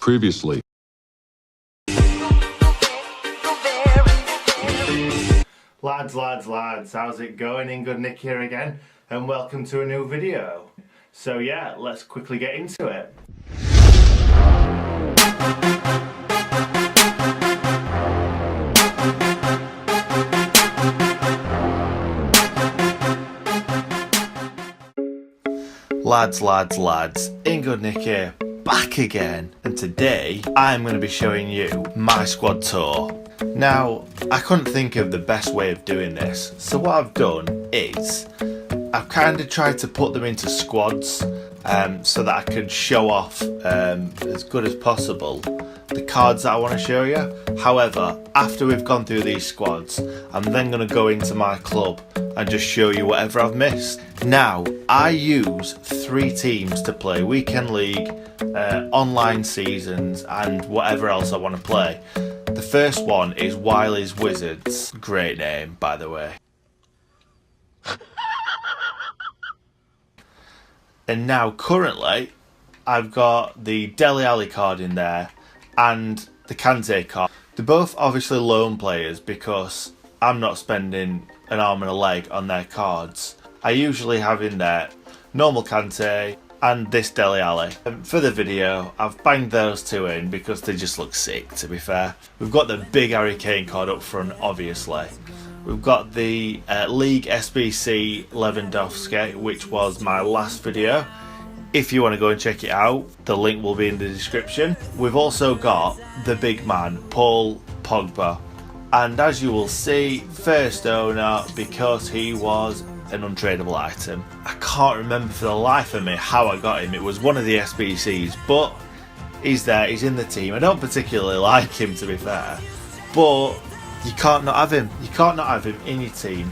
Previously. Lads, how's it going? Ingood Nick here again, and welcome to a new video. So yeah, let's quickly get into it. Lads, Ingood Nick here, back again, and today I'm going to be showing you my squad tour. Now, I couldn't think of the best way of doing this, so what I've done is I've kind of tried to put them into squads so that I could show off as good as possible the cards that I want to show you. However, after we've gone through these squads, I'm then going to go into my club and just show you whatever I've missed. Now, I use 3 teams to play Weekend League, online seasons, and whatever else I want to play. The first one is Wiley's Wizards. Great name, by the way. And now, currently, I've got the Dele Alli card in there and the Kante card. They're both obviously loan players because I'm not spending an arm and a leg on their cards. I usually have in there normal Kante and this Dele Alli. For the video, I've banged those 2 in because they just look sick, to be fair. We've got the big Harry Kane card up front, obviously. We've got the League SBC Lewandowski, which was my last video. If you want to go and check it out, the link will be in the description. We've also got the big man, Paul Pogba. And as you will see, first owner because he was an untradeable item. I can't remember for the life of me how I got him. It was one of the SBCs, but he's there, he's in the team. I don't particularly like him, to be fair, but you can't not have him. You can't not have him in your team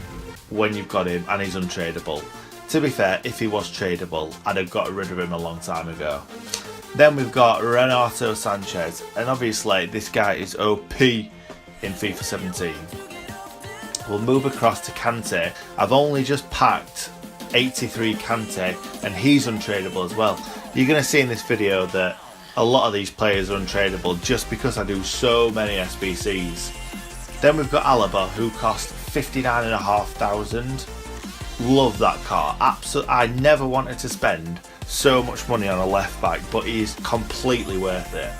when you've got him and he's untradeable. To be fair, if he was tradable, I'd have got rid of him a long time ago. Then we've got Renato Sanchez, and obviously this guy is OP in FIFA 17. We'll move across to Kante. I've only just packed 83 Kante, and he's untradeable as well. You're going to see in this video that a lot of these players are untradeable just because I do so many SBCs. Then we've got Alaba, who cost 59,500. Love that car. Absolutely, I never wanted to spend so much money on a left back, but he's completely worth it.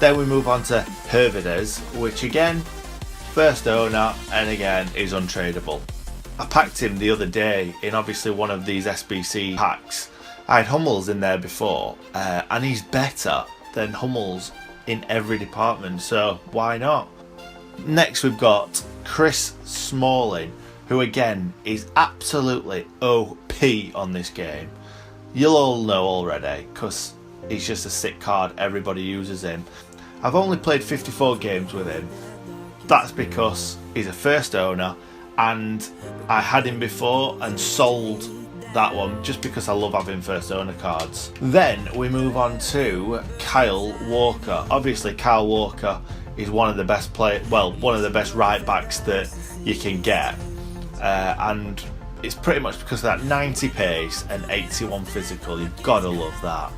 Then we move on to Hervides, which again, first owner, and again is untradeable. I packed him the other day in obviously one of these SBC packs. I had Hummels in there before, and he's better than Hummels in every department, so why not? Next we've got Chris Smalling, who again is absolutely OP on this game. You'll all know already because he's just a sick card, everybody uses him. I've only played 54 games with him. That's because he's a first owner and I had him before and sold that one just because I love having first owner cards. Then we move on to Kyle Walker. Obviously Kyle Walker is one of the best one of the best right backs that you can get. And it's pretty much because of that 90 pace and 81 physical. You've got to love that.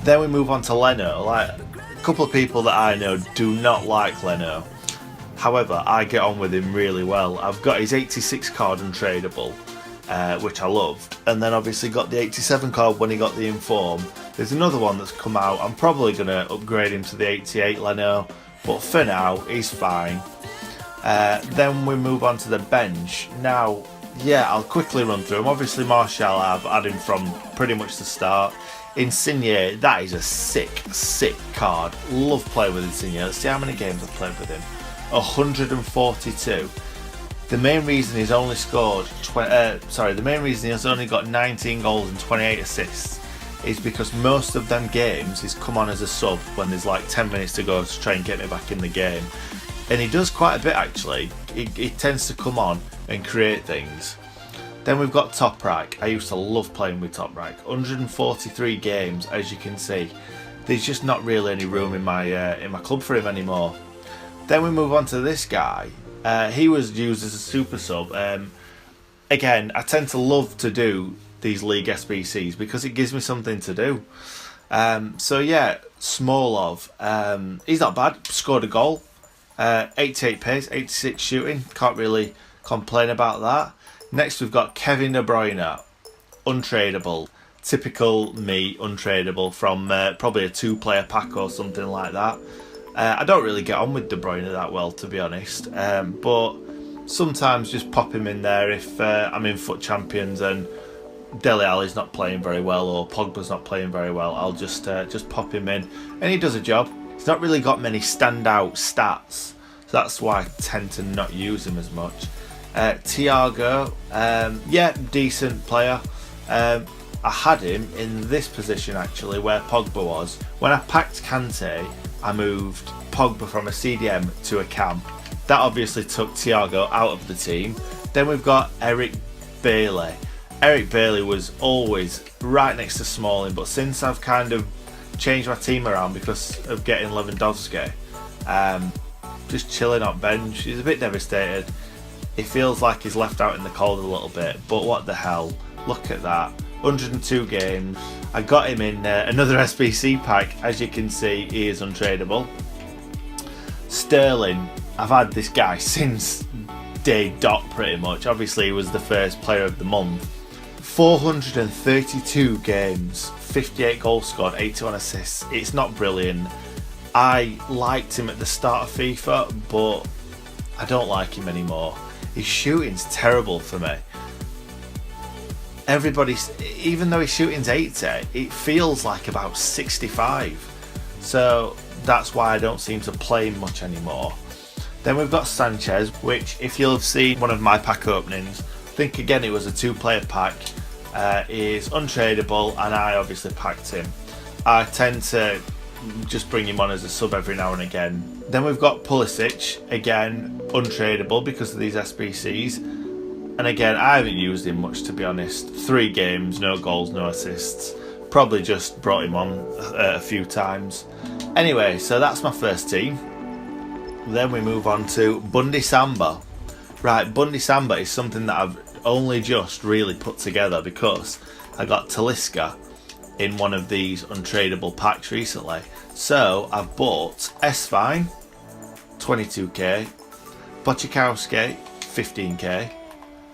Then we move on to Leno. Like, a couple of people that I know do not like Leno. However, I get on with him really well. I've got his 86 card untradeable, which I loved. And then obviously got the 87 card when he got the Inform. There's another one that's come out. I'm probably going to upgrade him to the 88 Leno. But for now, he's fine. Then we move on to the bench. Now, yeah, I'll quickly run through them. Obviously, Martial, I've had him from pretty much the start. Insigne, that is a sick card. Love playing with Insigne. Let's see how many games I've played with him. 142. The main reason he's only scored, the main reason he's only got 19 goals and 28 assists is because most of them games he's come on as a sub when there's like 10 minutes to go to try and get me back in the game. And he does quite a bit actually. He tends to come on and create things. Then we've got Toprak. I used to love playing with Toprak. 143 games, as you can see. There's just not really any room in my club for him anymore. Then we move on to this guy. He was used as a super sub. Again, I tend to love to do these League SBCs because it gives me something to do. So yeah, Smolov, he's not bad. Scored a goal, 88 pace, 86 shooting. Can't really complain about that. Next we've got Kevin De Bruyne, untradeable. Typical me, untradeable from probably a 2-player pack or something like that. I don't really get on with De Bruyne that well, to be honest, but sometimes just pop him in there if I'm in FUT Champions and Dele Alli's not playing very well or Pogba's not playing very well. I'll just pop him in, and he does a job. He's not really got many standout stats, so that's why I tend to not use him as much. Thiago, yeah, decent player. I had him in this position actually, where Pogba was. When I packed Kante, I moved Pogba from a CDM to a cam. That obviously took Thiago out of the team. Then we've got Eric Bailey. Eric Bailey was always right next to Smalling, but since I've kind of changed my team around because of getting Lewandowski, just chilling on bench, he's a bit devastated. It feels like he's left out in the cold a little bit, but what the hell, look at that. 102 games. I got him in another SBC pack. As you can see, he is untradeable. Sterling, I've had this guy since day dot pretty much. Obviously he was the first player of the month. 432 games, 58 goals scored, 81 assists. It's not brilliant. I liked him at the start of FIFA, but I don't like him anymore. His shooting's terrible for me. Even though his shooting's 80, it feels like about 65. So that's why I don't seem to play him much anymore. Then we've got Sanchez, which if you'll have seen one of my pack openings, I think again it was a 2-player pack, is untradeable, and I obviously packed him. I tend to just bring him on as a sub every now and again. Then we've got Pulisic, again untradeable because of these SBCs. And again, I haven't used him much, to be honest. 3 games, no goals, no assists. Probably just brought him on a few times. Anyway, so that's my first team. Then we move on to Bundy Samba. Right, Bundy Samba is something that I've only just really put together because I got Talisca in one of these untradeable packs recently. So I've bought S-Fine, 22k, Boczykowski, 15k,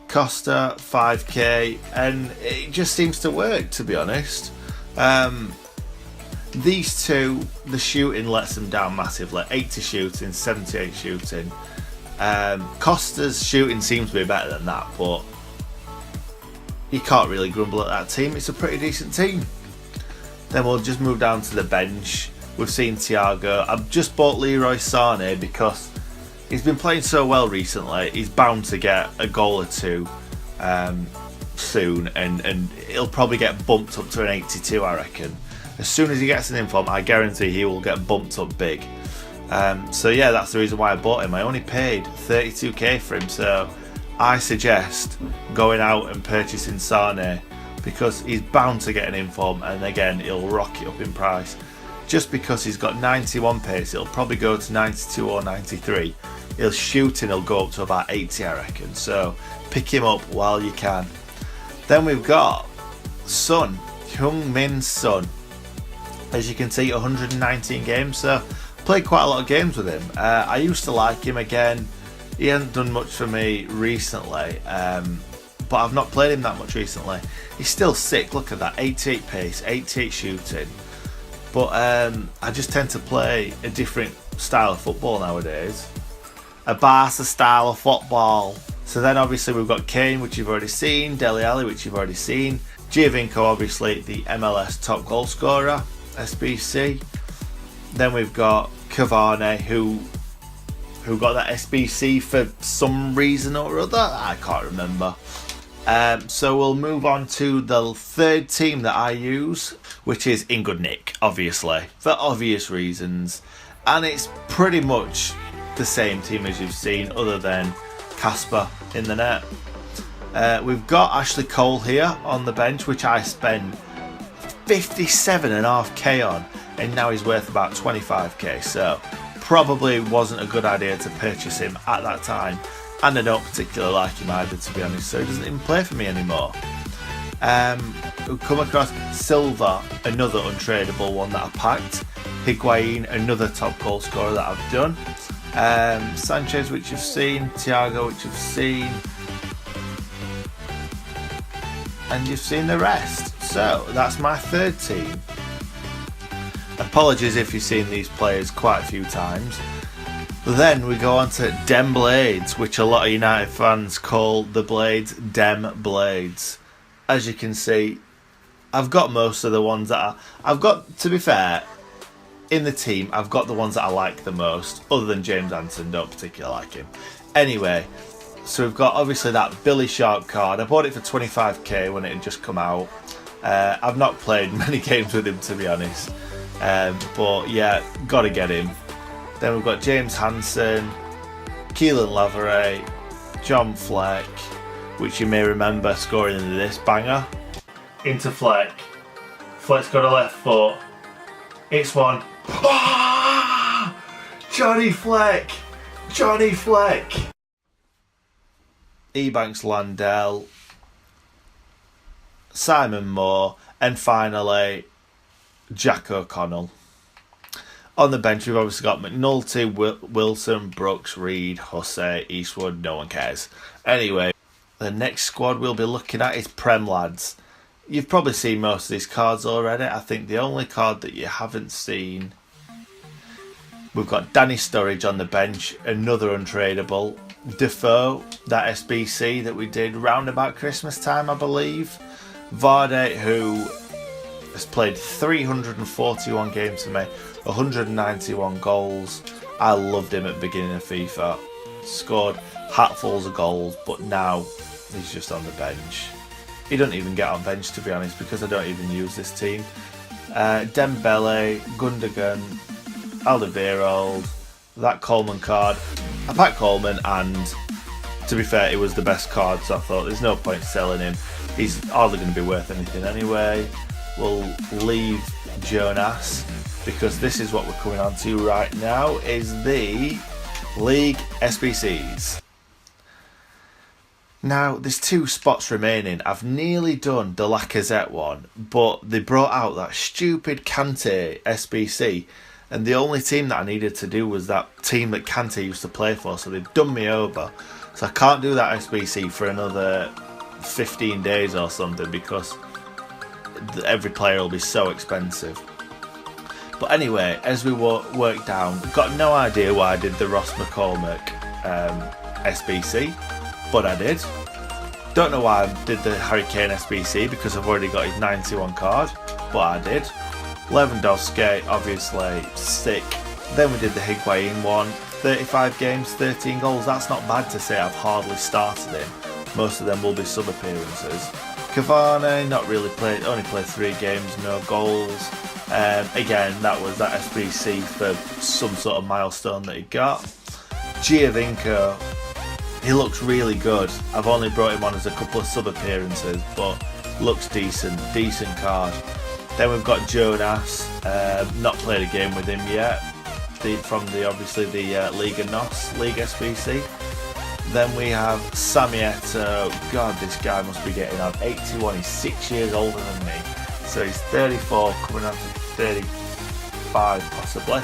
Costa 5k, and it just seems to work, to be honest. These two, the shooting lets them down massively. 80 shooting, 78 shooting. Costa's shooting seems to be better than that, but you can't really grumble at that team. It's a pretty decent team. Then we'll just move down to the bench. We've seen Thiago. I've just bought Leroy Sané because he's been playing so well recently. He's bound to get a goal or two soon, and he'll probably get bumped up to an 82, I reckon. As soon as he gets an inform, I guarantee he will get bumped up big. So yeah, that's the reason why I bought him. I only paid 32k for him, so I suggest going out and purchasing Sané because he's bound to get an inform, and again, he'll rock it up in price. Just because he's got 91 pace, it'll probably go to 92 or 93. He'll shoot and he'll go up to about 80, I reckon. So pick him up while you can. Then we've got Son, Heung-min Son. As you can see, 119 games. So played quite a lot of games with him. I used to like him again. He hasn't done much for me recently, but I've not played him that much recently. He's still sick. Look at that, 88 pace, 88 shooting. But I just tend to play a different style of football nowadays. A Barca style of football. So then obviously we've got Kane, which you've already seen, Dele Alli, which you've already seen, Giovinco, obviously the MLS top goal scorer, SBC. Then we've got Cavani, who got that SBC for some reason or other, I can't remember. So we'll move on to the third team that I use, which is Ingood Nick, obviously, for obvious reasons. And it's pretty much the same team as you've seen, other than Casper in the net. We've got Ashley Cole here on the bench, which I spent 57.5k on, and now he's worth about 25k, so probably wasn't a good idea to purchase him at that time, and I don't particularly like him either, to be honest, so he doesn't even play for me anymore. We'll come across Silva, another untradeable one that I packed. Higuain, another top goal scorer that I've done. Sanchez, which you've seen. Thiago, which you've seen. And you've seen the rest. So that's my third team. Apologies if you've seen these players quite a few times. Then we go on to Dem Blades, which a lot of United fans call the Blades Dem Blades. As you can see, I've got most of the ones that I've got, to be fair, in the team, I've got the ones that I like the most, other than James Anderson, don't particularly like him. Anyway, so we've got obviously that Billy Sharp card. I bought it for 25k when it had just come out. I've not played many games with him, to be honest. But yeah, gotta get him. Then we've got James Hansen, Keelan Laveray, John Fleck, which you may remember scoring into this banger. Into Fleck. Fleck's got a left foot. It's one. Ah! Johnny Fleck! Johnny Fleck! Ebanks Landell, Simon Moore, and finally Jack O'Connell. On the bench, we've obviously got McNulty, Wilson, Brooks, Reed, Hussey, Eastwood. No one cares. Anyway, the next squad we'll be looking at is Prem lads. You've probably seen most of these cards already. I think the only card that you haven't seen, we've got Danny Sturridge on the bench, another untradeable. Defoe, that SBC that we did round about Christmas time, I believe. Vardy, who has played 341 games for me, 191 goals. I loved him at the beginning of FIFA. Scored hatfuls of goals, but now he's just on the bench. He doesn't even get on bench, to be honest, because I don't even use this team. Dembele, Gundogan, Alderweireld, that Coleman card. I packed Coleman, and to be fair, it was the best card, so I thought there's no point selling him. He's hardly going to be worth anything anyway. We'll leave Jonas, because this is what we're coming on to right now, is the League SBCs. Now, there's 2 spots remaining. I've nearly done the Lacazette one, but they brought out that stupid Kante SBC, and the only team that I needed to do was that team that Kante used to play for, so they've done me over. So I can't do that SBC for another 15 days or something, because every player will be so expensive. But anyway, as we work down, got no idea why I did the Ross McCormick SBC, but I did. Don't know why I did the Harry Kane SBC, because I've already got his 91 card, but I did. Lewandowski, obviously, sick. Then we did the Higuain one, 35 games, 13 goals. That's not bad to say I've hardly started him. Most of them will be sub appearances. Cavani, not really played, only played 3 games, no goals. Again, that was that SBC for some sort of milestone that he got. Giovinco, he looks really good. I've only brought him on as a couple of sub appearances, but looks decent card. Then we've got Jonas, not played a game with him yet, from the obviously the Liga NOS, League SBC. Then we have Samieto. God, this guy must be getting on. 81, he's 6 years older than me. So he's 34, coming on to 35 possibly.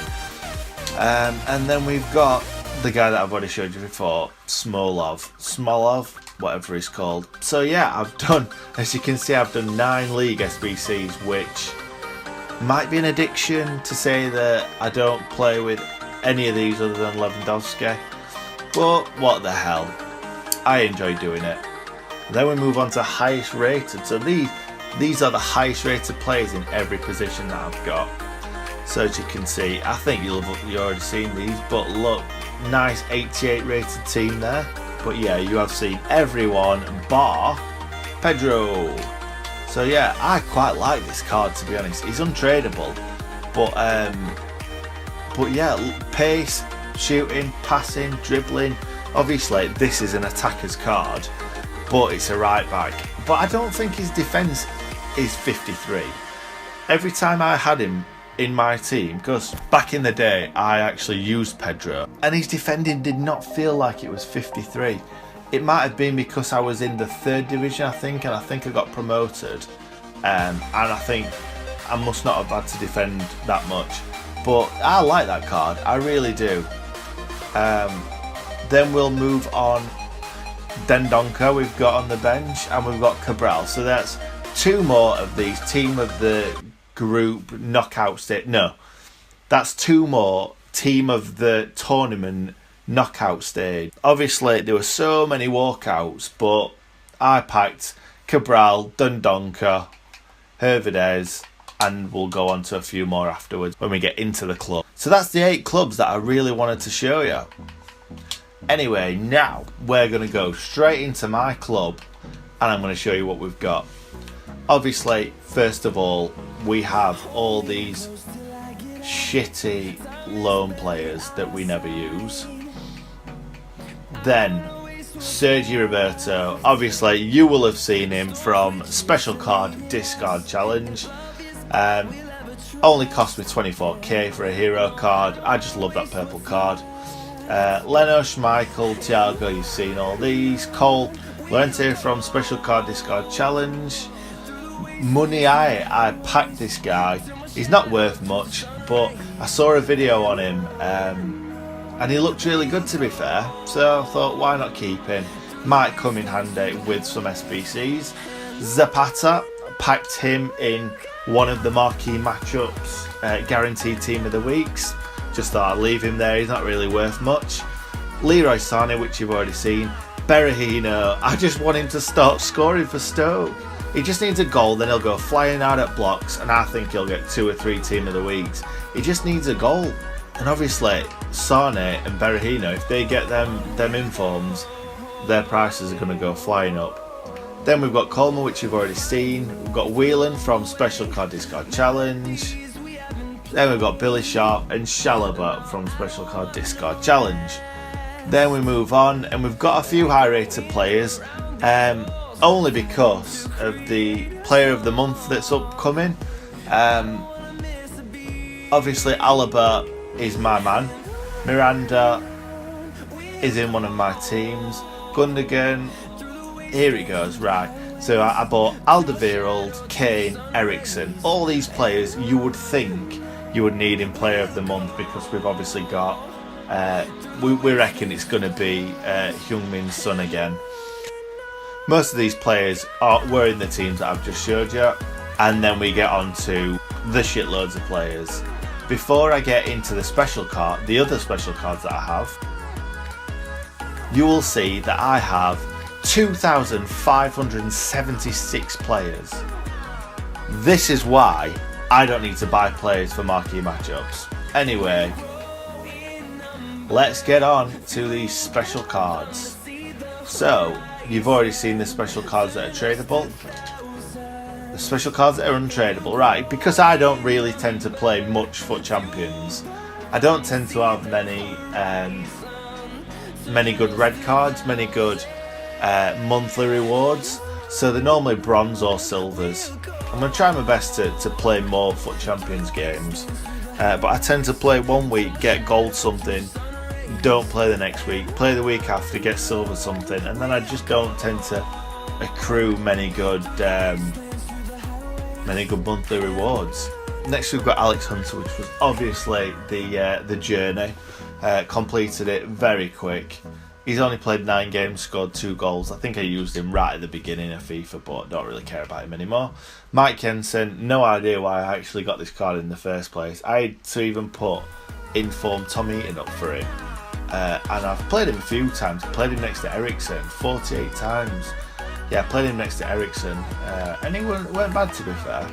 And then we've got the guy that I've already showed you before, Smolov, whatever he's called. So yeah, I've done, as you can see, I've done 9 League SBCs, which might be an addiction to say that I don't play with any of these other than Lewandowski. But what the hell, I enjoy doing it. Then we move on to highest rated. So these are the highest rated players in every position that I've got. So as you can see, I think you've already seen these, but look, nice 88 rated team there. But yeah, you have seen everyone bar Pedro. So yeah, I quite like this card, to be honest. He's untradeable, but yeah, pace, shooting, passing, dribbling. Obviously, this is an attacker's card, but it's a right back. But I don't think his defence is 53. Every time I had him in my team, because back in the day I actually used Pedro, and his defending did not feel like it was 53. It might have been because I was in the 3rd division, I think, and I think I got promoted. And I think I must not have had to defend that much. But I like that card, I really do. Then we'll move on. Dendonka we've got on the bench, and we've got Cabral. So that's 2 more of these team of the group knockout stage. No, that's 2 more team of the tournament knockout stage. Obviously there were so many walkouts, but I packed Cabral, Dendonka, Hervedez, and we'll go on to a few more afterwards when we get into the club. So that's the 8 clubs that I really wanted to show you. Anyway, now we're going to go straight into my club and I'm going to show you what we've got. Obviously, first of all, we have all these shitty loan players that we never use. Then Sergio Roberto, obviously you will have seen him from Special Card Discard Challenge. Only cost me 24k for a hero card. I just love that purple card. Leno, Schmeichel, Thiago, you've seen all these. Cole, Llorente from Special Card Discard Challenge. Money, I packed this guy. He's not worth much, but I saw a video on him and he looked really good, to be fair. So I thought, why not keep him? Might come in handy with some SBCs. Zapata, packed him in one of the marquee matchups, guaranteed team of the weeks. Just thought I'd leave him there, he's not really worth much. Leroy Sané, which you've already seen. Berahino, I just want him to start scoring for Stoke. He just needs a goal, then he'll go flying out at blocks, and I think he'll get 2 or 3 team of the weeks. He just needs a goal. And obviously, Sané and Berahino, if they get them informs, their prices are going to go flying up. Then we've got Coleman, which you've already seen. We've got Whelan from Special Card Discard Challenge. Then we've got Billy Sharp and Chalobah from Special Card Discard Challenge. Then we move on, and we've got a few high-rated players, only because of the Player of the Month that's upcoming. Obviously, Alaba is my man. Miranda is in one of my teams. Gundogan, here he goes, right. So I bought Alderweireld, Kane, Eriksen. All these players you would think you would need in Player of the Month, because we've obviously got, we reckon it's going to be Heung-Min Son again. Most of these players were in the teams that I've just showed you, and then we get on to the shitloads of players. Before I get into the special card, the other special cards that I have, you will see that I have 2,576 players. This is why I don't need to buy players for marquee matchups. Anyway, let's get on to these special cards. So, you've already seen the special cards that are tradable. The special cards that are untradeable, right? Because I don't really tend to play much FUT Champions, I don't tend to have many good red cards, many good monthly rewards. So they're normally bronze or silvers. I'm going to try my best to play more FUT Champions games, but I tend to play one week, get gold something, don't play the next week, play the week after, get silver something, and then I just don't tend to accrue many good monthly rewards. Next we've got Alex Hunter, which was obviously the journey. Completed it very quick. He's only played 9 games, scored 2 goals. I think I used him right at the beginning of FIFA, but don't really care about him anymore. Mike Jensen, no idea why I actually got this card in the first place. I had to even put Informed Tom Eaton up for him. And I've played him a few times. I played him next to Eriksen 48 times. Yeah, I played him next to Eriksen, and he weren't bad, to be fair.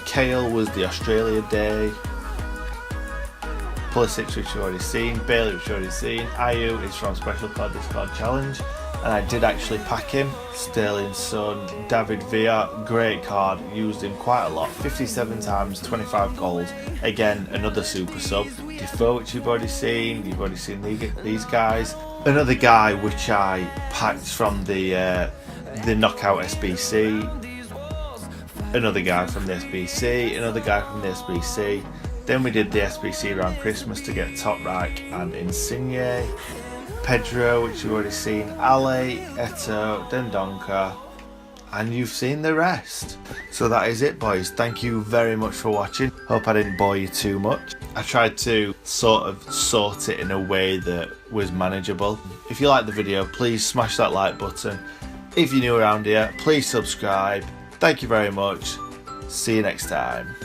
Kale was the Australia Day. Pulisic, which you've already seen. Bailey, which you've already seen. Ayew is from Special Card Discard Challenge, and I did actually pack him. Sterling Son, David Villa, great card, used him quite a lot. 57 times, 25 goals. Again, another super sub. Defoe, which you've already seen these guys. Another guy which I packed from the Knockout SBC. Another guy from the SBC. Another guy from the SBC. Then we did the SBC around Christmas to get Top Rack and Insigne. Pedro, which you've already seen, Ale, Eto, Dendonka, and you've seen the rest. So that is it, boys. Thank you very much for watching. Hope I didn't bore you too much. I tried to sort it in a way that was manageable. If you liked the video, please smash that like button. If you're new around here, please subscribe. Thank you very much. See you next time.